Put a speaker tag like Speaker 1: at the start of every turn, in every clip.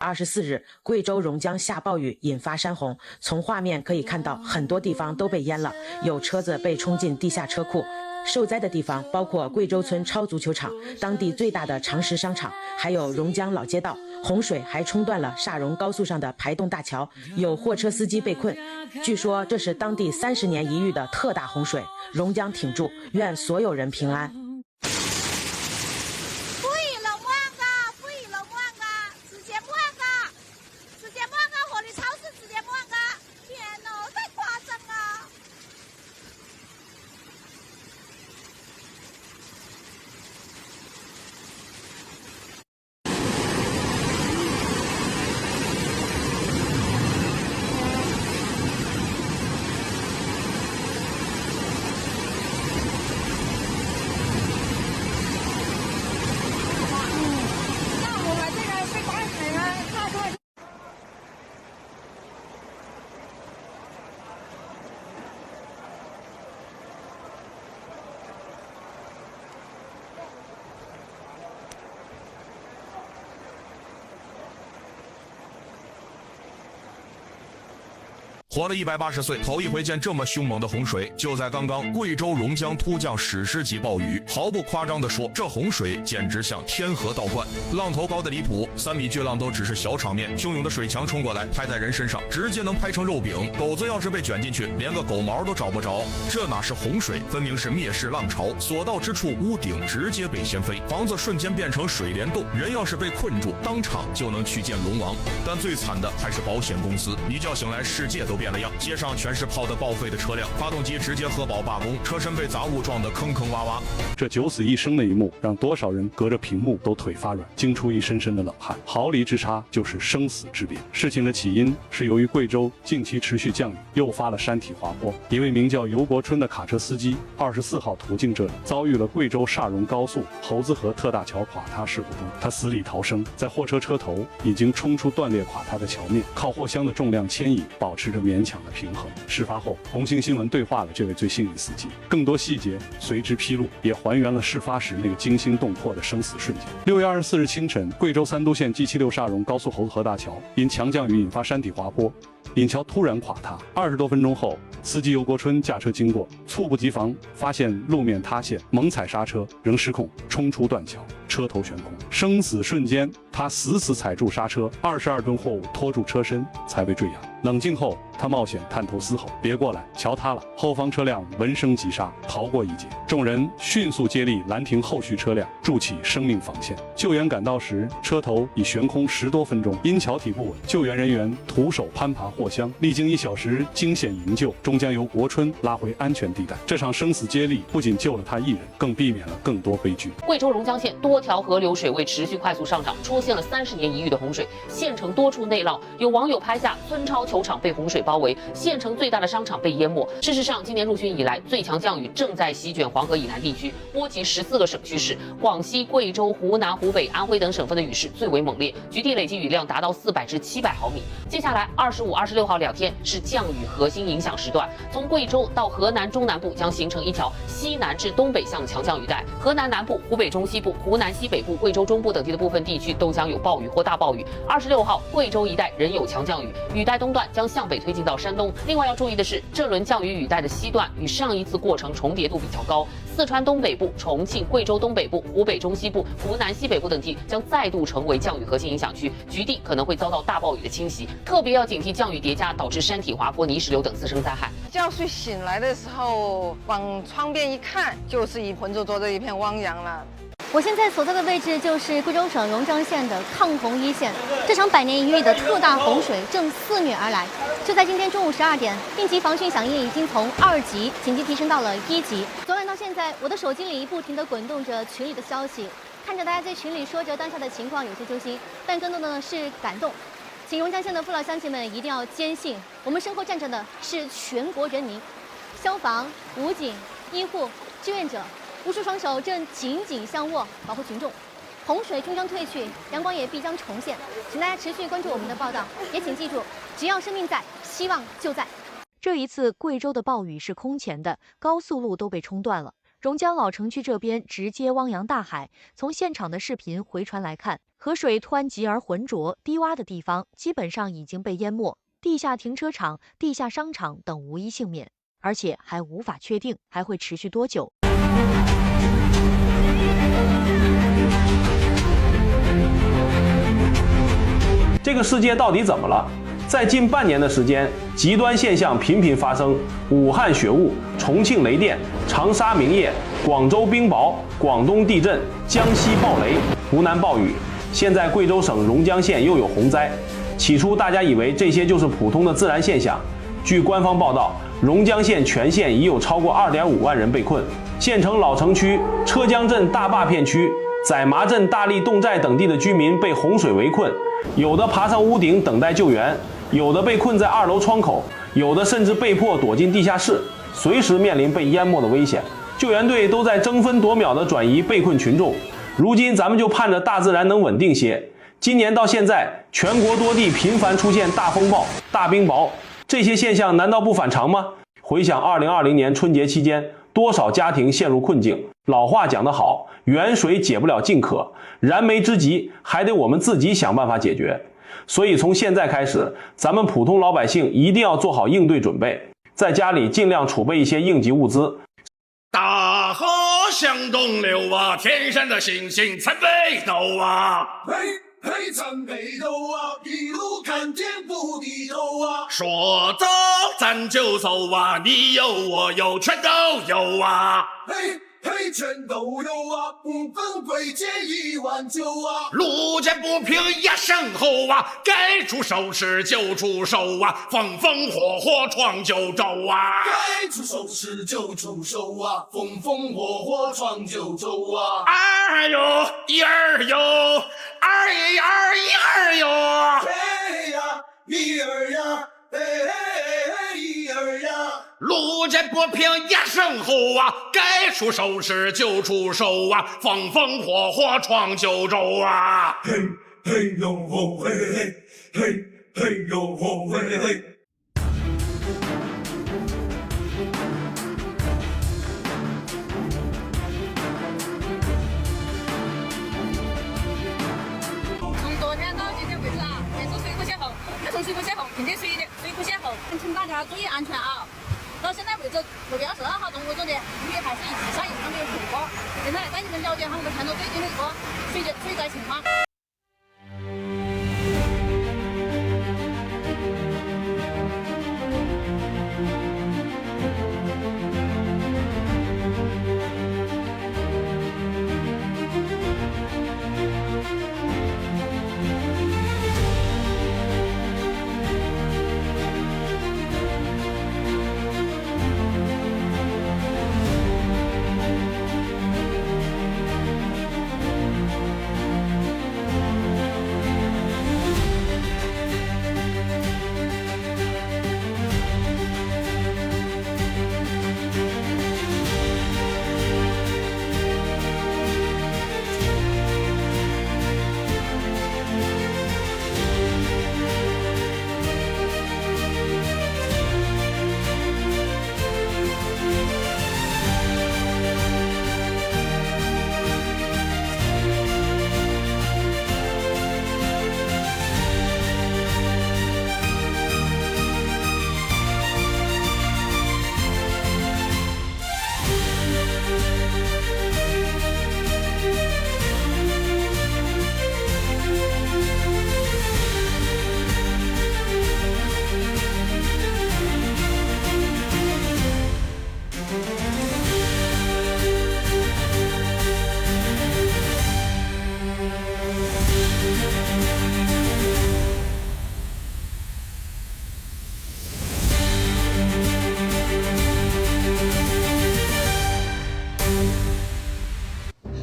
Speaker 1: 24日，贵州榕江下暴雨引发山洪，从画面可以看到很多地方都被淹了，有车子被冲进地下车库。受灾的地方包括贵州村超足球场、当地最大的长实商场，还有榕江老街道。洪水还冲断了厦榕高速上的排洞大桥，有货车司机被困。据说这是当地30年一遇的特大洪水，榕江挺住，愿所有人平安。
Speaker 2: 活了180岁，头一回见这么凶猛的洪水，就在刚刚，贵州榕江突降史诗级暴雨。毫不夸张地说，这洪水简直像天河倒灌，浪头高的离谱，3米巨浪都只是小场面，汹涌的水墙冲过来，拍在人身上，直接能拍成肉饼。狗子要是被卷进去，连个狗毛都找不着。这哪是洪水，分明是灭世浪潮，所到之处，屋顶直接被掀飞，房子瞬间变成水帘洞，人要是被困住，当场就能去见龙王。但最惨的还是保险公司，一觉醒来，世界都变了样，街上全是泡得报废的车辆，发动机直接核保罢工，车身被杂物撞得坑坑洼洼。
Speaker 3: 这九死一生的一幕，让多少人隔着屏幕都腿发软，惊出一身身的冷汗。毫厘之差就是生死之别。事情的起因是由于贵州近期持续降雨，诱发了山体滑坡。一位名叫尤国春的卡车司机24号途经这里，遭遇了贵州厦榕高速猴子河特大桥垮塌事故中，他死里逃生，在货车车头已经冲出断裂垮塌的桥面，靠货箱的重量牵引，保持着勉强的平衡。事发后，红星新闻对话了这位最幸运司机，更多细节随之披露，也还原了事发时那个惊心动魄的生死瞬间。6月24日清晨，贵州三都县 G76厦榕高速猴子河大桥因强降雨引发山体滑坡，引桥突然垮塌。20多分钟后，司机尤国春驾车经过，猝不及防发现路面塌陷，猛踩刹车，仍失控冲出断桥，车头悬空。生死瞬间，他死踩住刹车，22吨货物拖住车身才被坠崖。冷静后，他冒险探头嘶吼：“别过来，桥塌了！”后方车辆闻声急刹，逃过一劫。众人迅速接力拦停后续车辆，筑起生命防线。救援赶到时，车头已悬空10多分钟，因桥体不稳，救援人员徒手攀爬货箱，历经1小时惊险营救，终将由国春拉回安全地带。这场生死接力不仅救了他一人，更避免了更多悲剧。
Speaker 4: 贵州榕江县多条河流水位持续快速上涨，出现了30年一遇的洪水，县城多处内涝。有网友拍下孙超球场被洪水包围，县城最大的商场被淹没。事实上，今年入汛以来，最强降雨正在席卷黄河以南地区，波及14个省区市，广西、贵州、湖南、湖北、安徽等省份的雨势最为猛烈，局地累计雨量达到400至700毫米。接下来25、26号2天是降雨核心影响时段，从贵州到河南中南部将形成一条西南至东北向强降雨带，河南南部、湖北中西部、湖南西北部、贵州中部等地的部分地区都将有暴雨或大暴雨。26号，贵州一带仍有强降雨，雨带东段将向北推进到山东。另外要注意的是，这轮降雨雨带的西段与上一次过程重叠度比较高，四川东北部、重庆、贵州东北部、湖北中西部、湖南西北部等地将再度成为降雨核心影响区，局地可能会遭到大暴雨的侵袭，特别要警惕降雨叠加导致山体滑坡、泥石流等次生灾害。
Speaker 5: 觉睡醒来的时候，往窗边一看，就是浑浊浊的一片汪洋了。
Speaker 6: 我现在所在的位置就是贵州省榕江县的抗洪一线，这场100年一遇的特大洪水正肆虐而来。就在今天中午12点，应急防汛响应已经从2级紧急提升到了1级。昨晚到现在，我的手机里不停地滚动着群里的消息，看着大家在群里说着当下的情况，有些揪心，但更多的呢是感动。请榕江县的父老乡亲们一定要坚信，我们身后站着的是全国人民，消防、武警、医护、志愿者。无数双手正紧紧相握，保护群众。洪水终将退去，阳光也必将重现。请大家持续关注我们的报道，也请记住，只要生命在，希望就在。
Speaker 7: 这一次贵州的暴雨是空前的，高速路都被冲断了。榕江老城区这边直接汪洋大海。从现场的视频回传来看，河水湍急而浑浊，低洼的地方基本上已经被淹没，地下停车场、地下商场等无一幸免，而且还无法确定还会持续多久。
Speaker 8: 这个世界到底怎么了？在近半年的时间，极端现象频频发生：武汉雪雾、重庆雷电、长沙明夜、广州冰雹、广东地震、江西暴雷、湖南暴雨。现在贵州省榕江县又有洪灾。起初大家以为这些就是普通的自然现象。据官方报道，榕江县全县已有超过2.5万人被困。县城老城区、车江镇大坝片区、宰麻镇大力侗寨等地的居民被洪水围困，有的爬上屋顶等待救援，有的被困在2楼窗口，有的甚至被迫躲进地下室，随时面临被淹没的危险。救援队都在争分夺秒地转移被困群众。如今咱们就盼着大自然能稳定些。今年到现在，全国多地频繁出现大风暴、大冰雹，这些现象难道不反常吗？回想2020年春节期间，多少家庭陷入困境。老话讲得好，远水解不了近渴，燃眉之急还得我们自己想办法解决。所以从现在开始，咱们普通老百姓一定要做好应对准备，在家里尽量储备一些应急物资。
Speaker 9: 大河向东流啊，天上的星星参北斗啊，
Speaker 10: 嘿嘿参北斗啊，一路看天不低头啊。
Speaker 9: 说走咱就走啊，你有我有全都有啊。
Speaker 10: 嘿嘿全都有啊，不分贵贱一碗酒啊。
Speaker 9: 路见不平一声吼啊，该出手时就出手啊，风风火火闯九州啊。
Speaker 10: 该出手时就出手啊，风风火火闯九州啊。
Speaker 9: 二哟一二哟，二一二一二哟。
Speaker 10: 嘿呀一二呀，嘿嘿一二呀。
Speaker 9: 路见不平一声吼啊，该出手时就出手啊，风风火火闯九州啊。
Speaker 10: 嘿嘿呦吼嘿嘿嘿嘿呦吼嘿嘿。
Speaker 11: 从昨天到今天为止啊，也是水库泄洪，要从水库泄洪，停电水库泄洪，请大家注意安全啊！到现在为止，6月22号中午中的雨还是一直下，一直没有停过。现在带你们了解我们成都最近的一个水灾情况。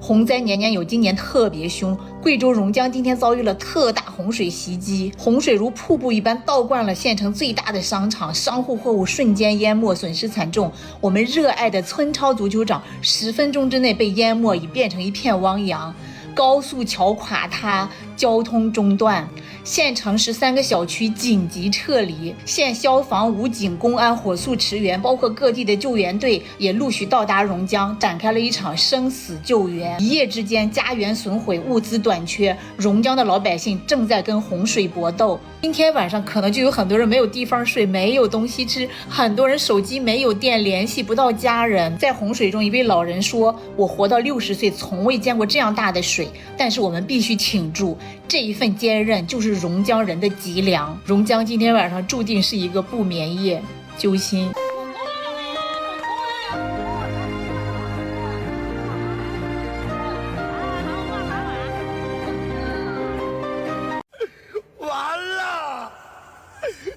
Speaker 12: 洪灾年年有，今年特别凶。贵州榕江今天遭遇了特大洪水袭击，洪水如瀑布一般倒灌了县城最大的商场，商户货物瞬间淹没，损失惨重。我们热爱的村超足球场10分钟之内被淹没，已变成一片汪洋。高速桥垮塌，交通中断。县城13个小区紧急撤离，县消防、武警、公安火速驰援，包括各地的救援队也陆续到达榕江，展开了一场生死救援。一夜之间，家园损毁，物资短缺，榕江的老百姓正在跟洪水搏斗。今天晚上可能就有很多人没有地方睡，没有东西吃，很多人手机没有电，联系不到家人。在洪水中，一位老人说：“我活到60岁，从未见过这样大的水，但是我们必须挺住，这一份坚韧就是榕江人的脊梁。”榕江今天晚上注定是一个不眠夜，揪心。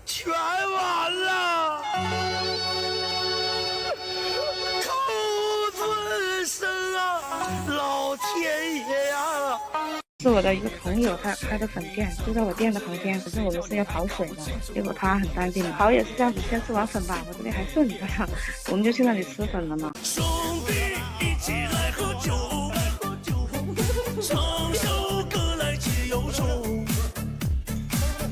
Speaker 10: 全完了！寇尊神啊，老天爷呀！
Speaker 13: 是我的一个朋友，他开的粉店就在我店的旁边，可是我们是要跑水的，结果他很淡定，跑也是这样子，先吃完粉吧，我这里还剩着，我们就去那里吃粉了嘛。
Speaker 10: 兄弟一起来喝酒，唱首歌来解忧愁。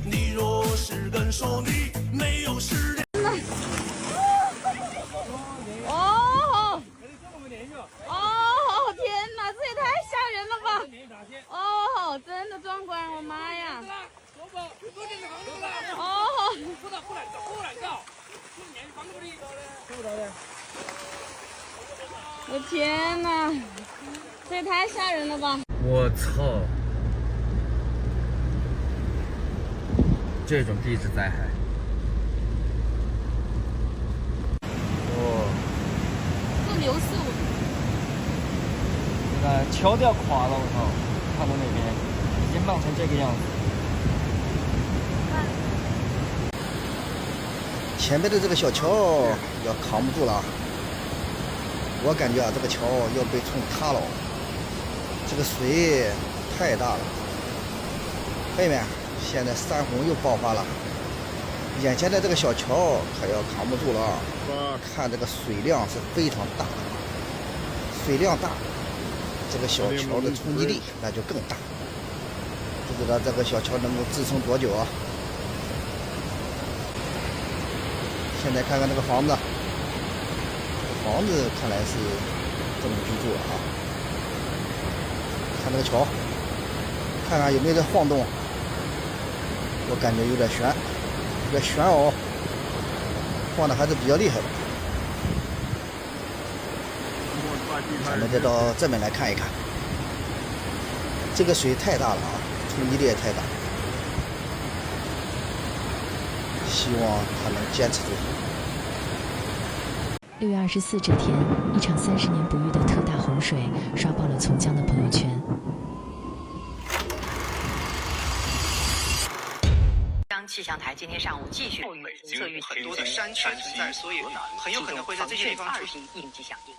Speaker 10: 你若是敢说你没有实力。
Speaker 11: 天哪，这也太吓人了吧！哦，真的壮观，我妈呀！哦，我天哪，这也太吓人了吧！
Speaker 14: 我操！这种地质灾害，
Speaker 11: 这流速，
Speaker 14: 桥都要垮了，我操！看到那边已经漫成这个样子。
Speaker 15: 前面的这个小桥要扛不住了，我感觉啊，这个桥要被冲塌了，这个水太大了。妹妹，现在山洪又爆发了，眼前的这个小桥可要扛不住了。看这个水量是非常大，水量大，这个小桥的冲击力那就更大。不知道这个小桥能够支撑多久啊？现在看看这个房子，房子看来是这么居住了啊。看这个桥，看看有没有在晃动。我感觉有点悬，有点悬哦，晃的还是比较厉害的。咱们再到正面来看一看，这个水太大了啊，冲击力也太大，希望它能坚持住。
Speaker 16: 6月24这天，一场30年不遇的特大洪水刷爆了从江的朋友圈。
Speaker 17: 气象台今天上午继续暴雨，测预很多的山区存在，所以很有可能会在这些地方出现应急响应。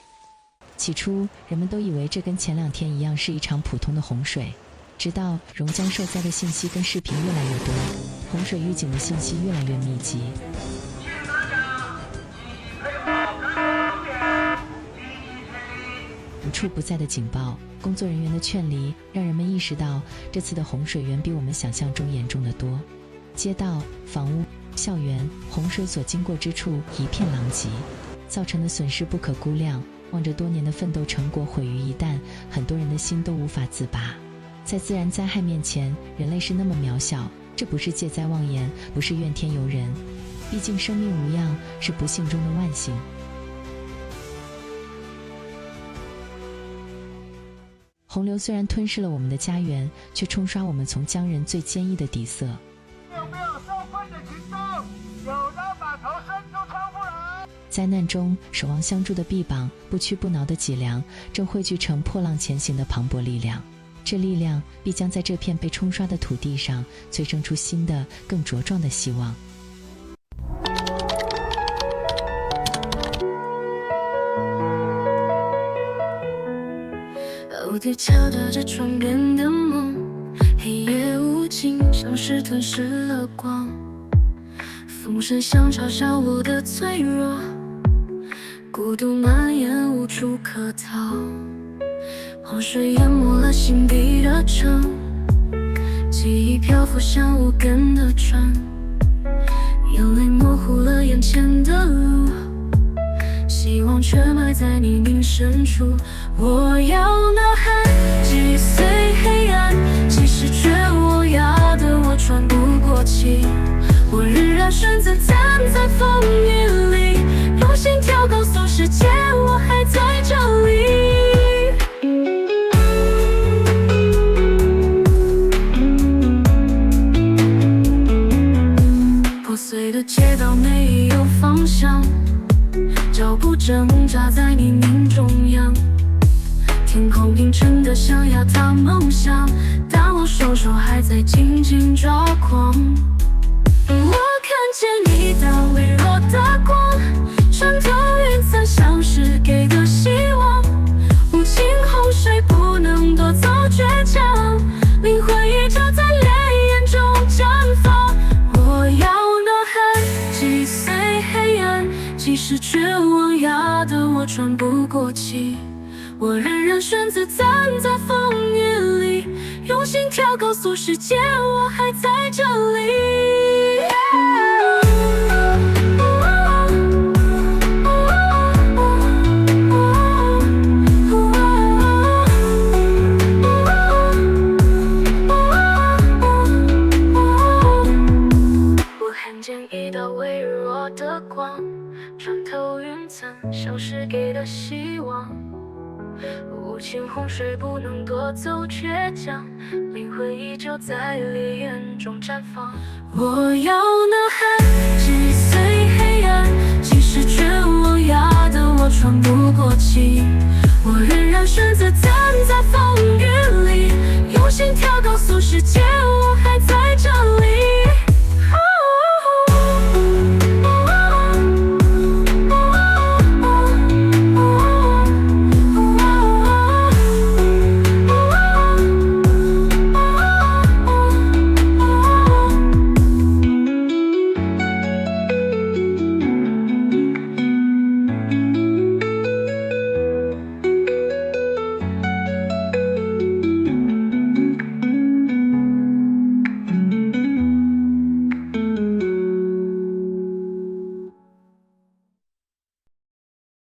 Speaker 16: 起初，人们都以为这跟前2天一样是一场普通的洪水，直到榕江受灾的信息跟视频越来越多，洪水预警的信息越来越密集。无处不在的警报，工作人员的劝离，让人们意识到这次的洪水远比我们想象中严重得多。街道、房屋、校园，洪水所经过之处一片狼藉，造成的损失不可估量。望着多年的奋斗成果毁于一旦，很多人的心都无法自拔。在自然灾害面前，人类是那么渺小，这不是借灾妄言，不是怨天尤人，毕竟生命无恙是不幸中的万幸。洪流虽然吞噬了我们的家园，却冲刷我们从江人最坚毅的底色。
Speaker 10: 有没有受困的群众？有人把头伸出窗户来。
Speaker 16: 灾难中守望相助的臂膀，不屈不挠的脊梁，正汇聚成破浪前行的磅礴力量。这力量必将在这片被冲刷的土地上催生出新的更茁壮的希望。
Speaker 18: 屋顶敲打着窗边的梦，黑夜无尽，像是吞噬了光。风声像嘲笑我的脆弱，孤独蔓延无处可逃。洪水淹没了心底的城，记忆漂浮像无根的船，眼泪模糊了眼前的路，希望却埋在泥泞深处。我要呐喊，击碎黑暗，即使绝望压得我喘不过气，我仍然选择站在风雨里，用心跳告诉世界我还在这里。破碎的街道没有方向，脚步挣扎在泥泞中央，天空平沉的像压塌梦想，但我双手还在紧紧抓狂。我看见你的微弱的光，穿透云层像是给的希望，无情洪水不能夺走倔强，灵魂依旧在烈焰中绽放。我要呐喊，击碎黑暗，即使绝望压得我喘不过气，我仍然选择站在风雨里，用心跳告诉世界我还在这里。我看见一道微弱的光，穿透云层，像是给的希望，无情洪水不能夺走倔强，灵魂依旧在烈焰中绽放。我要呐喊，击碎黑暗，即使绝望压得我喘不过气，我仍然选择站在风雨里，用心跳告诉世界